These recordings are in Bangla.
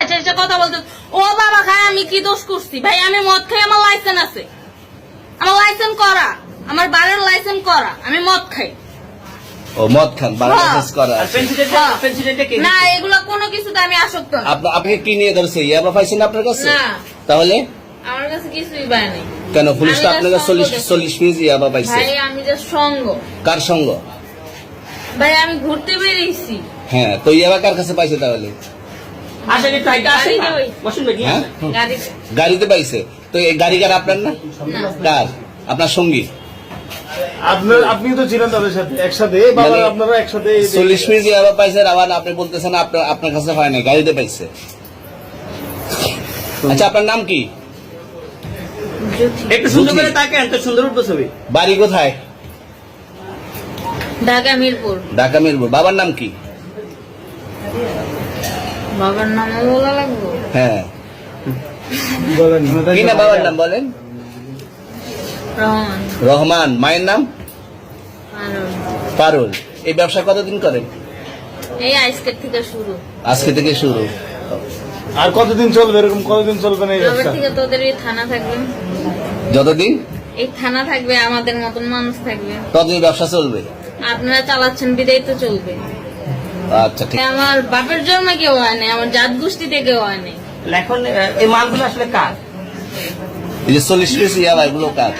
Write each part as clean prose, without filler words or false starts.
কথা বলতে ও বাবা খায় আমি কি দোষ করছি ভাই? আমি মদ খাই, আমার লাইসেন্স আছে, আমার লাইসেন্স করা, আমার বারের লাইসেন্স করা, আমি মদ খাই। ও মদ খান, বারের লাইসেন্স করা। না এগুলো কোনো কিছুতে আমি আসক্ত না। আপনি কি নিয়ে ধরছে? ইয়াবা পাইছেন আপনার কাছে? না তাহলে আমার কাছে কিছুই পায় নাই। কেন পুলিশ তো আপনার কাছে 40 পিস ইয়াবা পাইছে? ভাই আমি যে সঙ্গ। কার সঙ্গ? ভাই আমি ঘুরতে বেরিয়েছি। হ্যাঁ, তো ইয়াবা কার কাছে পাইছে তাহলে? গাড়িতে পাইছে। তো এই গাড়ি কার? আপনার না? কার? আপনার সঙ্গী? আপনি তো ছিলেন তাদের সাথে একসাথে, আপনারা একসাথে 40 পিস ইয়াবা পাইছে, আবার আপনি বলতেছেন আপনার কাছে হয় না, গাড়িতে পাইছে। আচ্ছা আপনার নাম কি? একটু সুন্দর করে তাকে এত সুন্দর উঠবো ছবি। বাড়ি কোথায়? ঢাকা মিরপুর। ঢাকা মিরপুর। বাবার নাম কি? বাবার নাম বলা লাগবে? হ্যাঁ, বলেন কি না বাবার নাম বলেন? রহমান। রহমান। মায়ের নাম? আরো। পারুল। এই ব্যবসা কতদিন করেন? এই আজকের থেকে শুরু। আজকে থেকে শুরু। আর কতদিন চলবে? এরকম কতদিন চলবে না এই এবার ব্যবসা? থেকে তোদের এই থানা থাকবে, যতদিন এই থানা থাকবে, আমাদের মতন মানুষ থাকবে, ততদিন ব্যবসা চলবে। আপনারা চালাচ্ছেন বিদায় তো চলবে। আচ্ছা ঠিক। আমার বাপের জন্মে কেউ হয় নাই, আমার জাত গোষ্ঠীতে কেউ হয় নাই। এখন এই মালগুলো আসলে কার? এই যে 40 পিস ইয়াবা, এগুলো কার?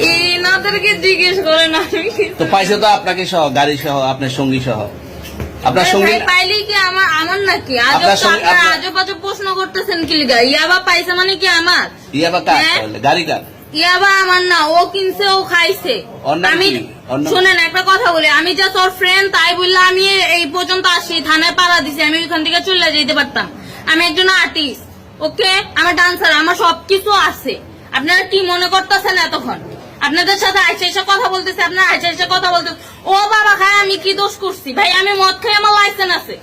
এনাদেরকে জিজ্ঞেস করেন। আমি তো পাইছে তো আপনাকে সহ, গাড়ি সহ, আপনার সঙ্গী সহ। আপনার সঙ্গী পাইলে কি আমার নাকি? আপনার সঙ্গে- আপনারা আজব আজব প্রশ্ন করতেছেন কি লিগা? ইয়াবা পাইছে মানে কি আমার? ইয়াবা কার হ্যাঁ? তাহলে? গাড়ি কার? ইয়াবা আমার না, ও কিনছে, ও খাইছে। ওর নাম আমি কি? ওর নাম- শুনেন একটা কথা বলি, আমি যা তোর ফ্রেন্ড তাই বললে আমি এই পর্যন্ত আসি, থানায় পাড়া দিছি, আমি ওইখান থেকে চলে যেতে পারতাম। আমি একজন আর্টিস্ট, ওকে, আমার ডান্সার, আমার সবকিছু আছে। আপনারা কি মনে করতেছেন এতক্ষণ? আপনাদের সাথে আইসা কথা বলতেছে, আপনারা আইসা কথা বলতেছে ও বাবা খায় আমি কি দোষ করছি ভাই? আমি মদ খাই, আমার লাইসেন্স আছে,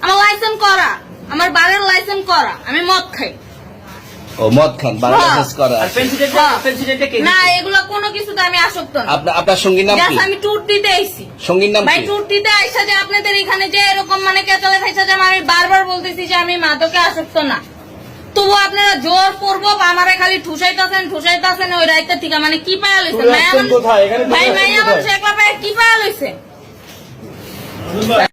আমার লাইসেন্স করা, আমার বারের লাইসেন্স করা, আমি মদ খাই। ও মদ খান, বারের লাইসেন্স করা। আর পেন্সিলটা কে? না এগুলো কোনো কিছুতে আমি আসক্ত না। আপনার সঙ্গীর নাম কি? Just আমি ট্যুর দিতে আইছি। সঙ্গীর নাম ভাই কি? ট্যুর দিতে আইসা যে আপনাদের এখানে যে এরকম মানে কেচালে খাইছে, যে আমি বারবার বলতেছি যে আমি মাদকে আসক্ত না, তবু আপনারা জোর করবো আমারে খালি ঠুসাইতাছেন ওই রাইতে থেকে। মানে কি পায়া লইছে কোথায়? এখানে ভাই? মাইয়া মানুষ একলা পায়ে কি পায়া লইছে?